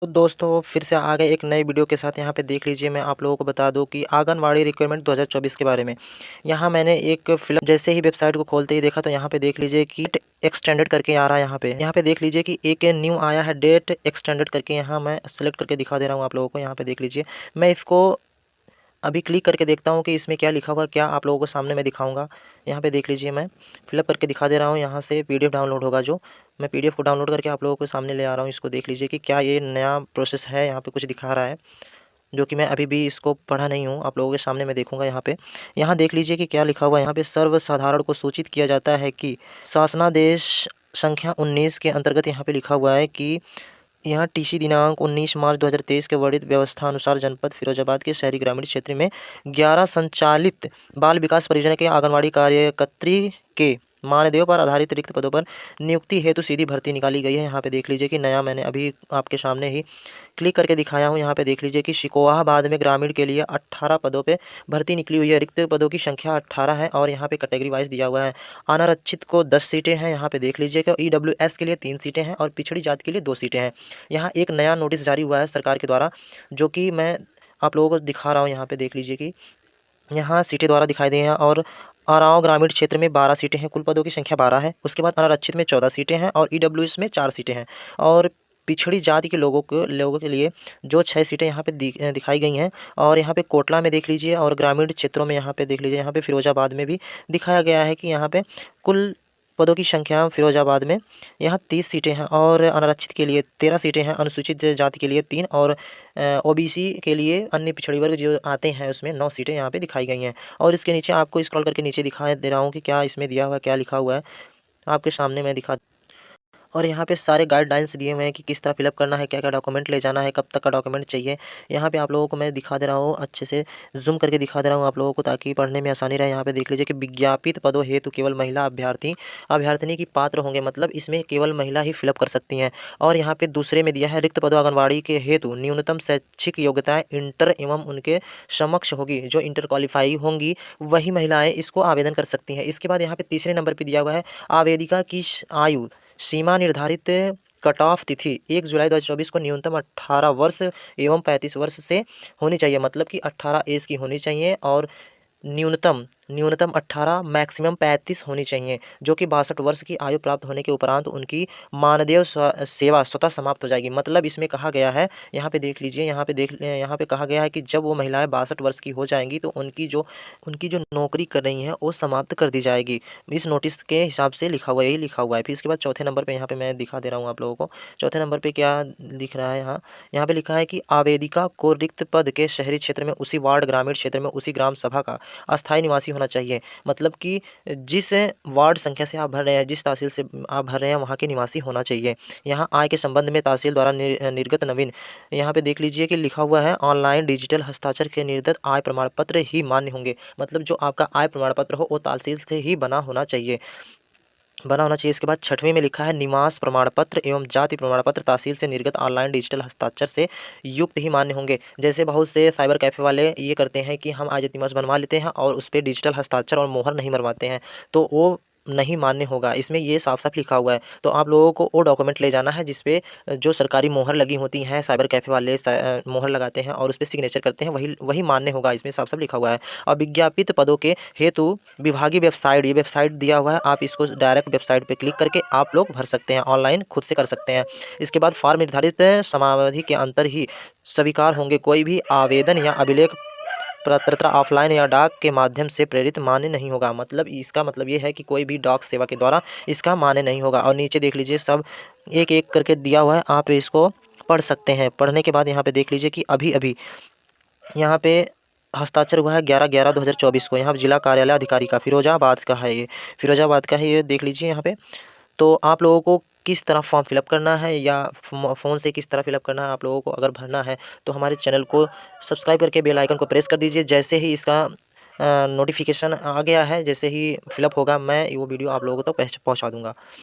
तो दोस्तों फिर से आ गए एक नए वीडियो के साथ। यहाँ पे देख लीजिए, मैं आप लोगों को बता दूं कि आंगनवाड़ी रिक्वायरमेंट 2024 के बारे में। यहाँ मैंने एक फिल्म जैसे ही वेबसाइट को खोलते ही देखा, तो यहाँ पे देख लीजिए कि एक्सटेंडेड करके आ रहा है। यहाँ पे देख लीजिए कि एक न्यू आया है, डेट एक्सटेंडेड करके। यहाँ मैं सेलेक्ट करके दिखा दे रहा हूँ आप लोगों को। यहाँ पे देख लीजिए, मैं इसको अभी क्लिक करके देखता हूँ कि इसमें क्या लिखा हुआ है, क्या आप लोगों को सामने मैं दिखाऊंगा। यहाँ पे देख लीजिए, मैं फिलअप करके दिखा दे रहा हूँ। यहाँ से पीडीएफ डाउनलोड होगा, जो मैं पीडीएफ को डाउनलोड करके आप लोगों के सामने ले आ रहा हूँ। इसको देख लीजिए कि क्या ये नया प्रोसेस है। यहाँ पे कुछ दिखा रहा है, जो कि मैं अभी भी इसको पढ़ा नहीं हूँ। आप लोगों के सामने मैं देखूंगा। यहाँ देख लीजिए कि क्या लिखा हुआ है। यहाँ पे सर्वसाधारण को सूचित किया जाता है कि शासनादेश संख्या 19 के अंतर्गत यहाँ पे लिखा हुआ है कि यहाँ टीसी दिनांक 19 मार्च 2023 के वर्णित व्यवस्था अनुसार जनपद फिरोजाबाद के शहरी ग्रामीण क्षेत्र में 11 संचालित बाल विकास परियोजना के आंगनवाड़ी कार्यकर्त्री के मानदेय पर आधारित रिक्त पदों पर नियुक्ति हेतु सीधी भर्ती निकाली गई है। यहाँ पे देख लीजिए कि नया मैंने अभी आपके सामने ही क्लिक करके दिखाया हूँ। यहाँ पे देख लीजिए कि शिकोहाबाद में ग्रामीण के लिए 18 पदों पे भर्ती निकली हुई है। रिक्त पदों की संख्या 18 है और यहाँ पे कैटेगरी वाइज दिया हुआ है। अनारक्षित को 10 सीटें हैं। यहाँ पे देख लीजिए कि ईडब्ल्यूएस के लिए 3 सीटें हैं और पिछड़ी जाति के लिए 2 सीटें हैं। यहाँ एक नया नोटिस जारी हुआ है सरकार के द्वारा, जो कि मैं आप लोगों को दिखा रहा हूँ। यहाँ पे देख लीजिए कि यहाँ सीटें द्वारा दिखाई दी हैं। और आराव ग्रामीण क्षेत्र में 12 सीटें हैं, कुल पदों की संख्या 12 है। उसके बाद अनारक्षित में 14 सीटें हैं और ईडब्ल्यूएस में 4 सीटें हैं। और पिछड़ी जाति के लोगों के लिए जो 6 सीटें यहाँ पे दिखाई गई हैं। और यहाँ पे कोटला में देख लीजिए, और ग्रामीण क्षेत्रों में यहाँ पे देख लीजिए, यहाँ पे फिरोजाबाद में भी दिखाया गया है कि यहाँ पे कुल पदों की संख्या फिरोजाबाद में यहाँ 30 सीटें हैं और अनारक्षित के लिए 13 सीटें हैं, अनुसूचित जाति के लिए 3 और ओबीसी के लिए अन्य पिछड़ी वर्ग जो आते हैं उसमें 9 सीटें यहाँ पे दिखाई गई हैं। और इसके नीचे आपको स्क्रॉल करके नीचे दिखा दे रहा हूँ कि क्या इसमें दिया हुआ है, क्या लिखा हुआ है, आपके सामने मैं दिखा। और यहाँ पे सारे गाइडलाइंस दिए हुए हैं कि किस तरह फिलअप करना है, क्या क्या डॉक्यूमेंट ले जाना है, कब तक का डॉक्यूमेंट चाहिए। यहाँ पे आप लोगों को मैं दिखा दे रहा हूँ, अच्छे से जूम करके दिखा दे रहा हूँ आप लोगों को, ताकि पढ़ने में आसानी रहे। यहाँ पे देख लीजिए कि विज्ञापित पदों हेतु केवल महिला अभ्यर्थिनी की पात्र होंगे, मतलब इसमें केवल महिला ही फिलअप कर सकती हैं। और यहाँ पे दूसरे में दिया है, रिक्त पदों आंगनबाड़ी के हेतु न्यूनतम शैक्षिक योग्यताएं इंटर एवं उनके समक्ष होगी। जो इंटर क्वालिफाई होंगी वही महिलाएं इसको आवेदन कर सकती हैं। इसके बाद यहाँ पे तीसरे नंबर पर दिया हुआ है, आवेदिका की आयु सीमा निर्धारित कट ऑफ तिथि 1 जुलाई 2024 को न्यूनतम 18 वर्ष एवं 35 वर्ष से होनी चाहिए, मतलब कि 18 एज की होनी चाहिए। और न्यूनतम 18 मैक्सिमम 35 होनी चाहिए, जो कि 62 वर्ष की आयु प्राप्त होने के उपरांत उनकी मानदेय सेवा स्वतः समाप्त हो जाएगी। मतलब इसमें कहा गया है, यहाँ पे देख लीजिए, यहाँ पे कहा गया है कि जब वो महिलाएं 62 वर्ष की हो जाएंगी तो उनकी जो नौकरी कर रही हैं वो समाप्त कर दी जाएगी। इस नोटिस के हिसाब से लिखा हुआ, यही लिखा हुआ है। फिर इसके बाद चौथे नंबर पर यहाँ पे मैं दिखा दे रहा हूँ आप लोगों को। चौथे नंबर पर क्या दिख रहा है, यहाँ पे लिखा है कि आवेदिका को रिक्त पद के शहरी क्षेत्र में उसी वार्ड, ग्रामीण क्षेत्र में उसी ग्राम सभा का अस्थायी निवासी होना चाहिए। मतलब कि जिस वार्ड संख्या से आप भर रहे हैं, जिस तहसील से आप भर रहे हैं, वहाँ के निवासी होना चाहिए। यहाँ आय के संबंध में तहसील द्वारा निर्गत नवीन, यहाँ पे देख लीजिए कि लिखा हुआ है, ऑनलाइन डिजिटल हस्ताक्षर के निर्गत आय प्रमाण पत्र ही मान्य होंगे। मतलब जो आपका आय प्रमाण पत्र हो वो तहसील से ही बना होना चाहिए। इसके बाद छठवें में लिखा है, निवास प्रमाण पत्र एवं जाति प्रमाण पत्र तहसील से निर्गत ऑनलाइन डिजिटल हस्ताक्षर से युक्त ही मान्य होंगे। जैसे बहुत से साइबर कैफे वाले ये करते हैं कि हम आज निवास बनवा लेते हैं और उस पर डिजिटल हस्ताक्षर और मोहर नहीं मरवाते हैं, तो वो नहीं मान्य होगा। इसमें ये साफ साफ लिखा हुआ है। तो आप लोगों को वो डॉक्यूमेंट ले जाना है जिसपे जो सरकारी मोहर लगी होती हैं, साइबर कैफे वाले मोहर लगाते हैं और उस पर सिग्नेचर करते हैं, वही वही मान्य होगा। इसमें साफ साफ लिखा हुआ है। और विज्ञापित पदों के हेतु विभागीय वेबसाइट, ये वेबसाइट दिया हुआ है, आप इसको डायरेक्ट वेबसाइट पे क्लिक करके आप लोग भर सकते हैं, ऑनलाइन खुद से कर सकते हैं। इसके बाद फॉर्म निर्धारित समयावधि के अंतर ही स्वीकार होंगे। कोई भी आवेदन या अभिलेख पत्र ऑफलाइन या डाक के माध्यम से प्रेरित मान्य नहीं होगा। मतलब इसका मतलब ये है कि कोई भी डाक सेवा के द्वारा इसका मान्य नहीं होगा। और नीचे देख लीजिए, सब एक एक करके दिया हुआ है, आप इसको पढ़ सकते हैं। पढ़ने के बाद यहाँ पे देख लीजिए कि अभी अभी यहाँ पे हस्ताक्षर हुआ है 11/11/2024 को। यहाँ जिला कार्यालय अधिकारी का फिरोजाबाद का है, ये फिरोजाबाद का है, ये देख लीजिए यहाँ पे। तो आप लोगों को किस तरह फॉर्म फिलअप करना है या फ़ोन से किस तरह फिलअप करना है, आप लोगों को अगर भरना है तो हमारे चैनल को सब्सक्राइब करके बेल आइकन को प्रेस कर दीजिए। जैसे ही इसका नोटिफिकेशन आ गया है, जैसे ही फिलअप होगा, मैं वो वीडियो आप लोगों तक पहुँचा दूँगा।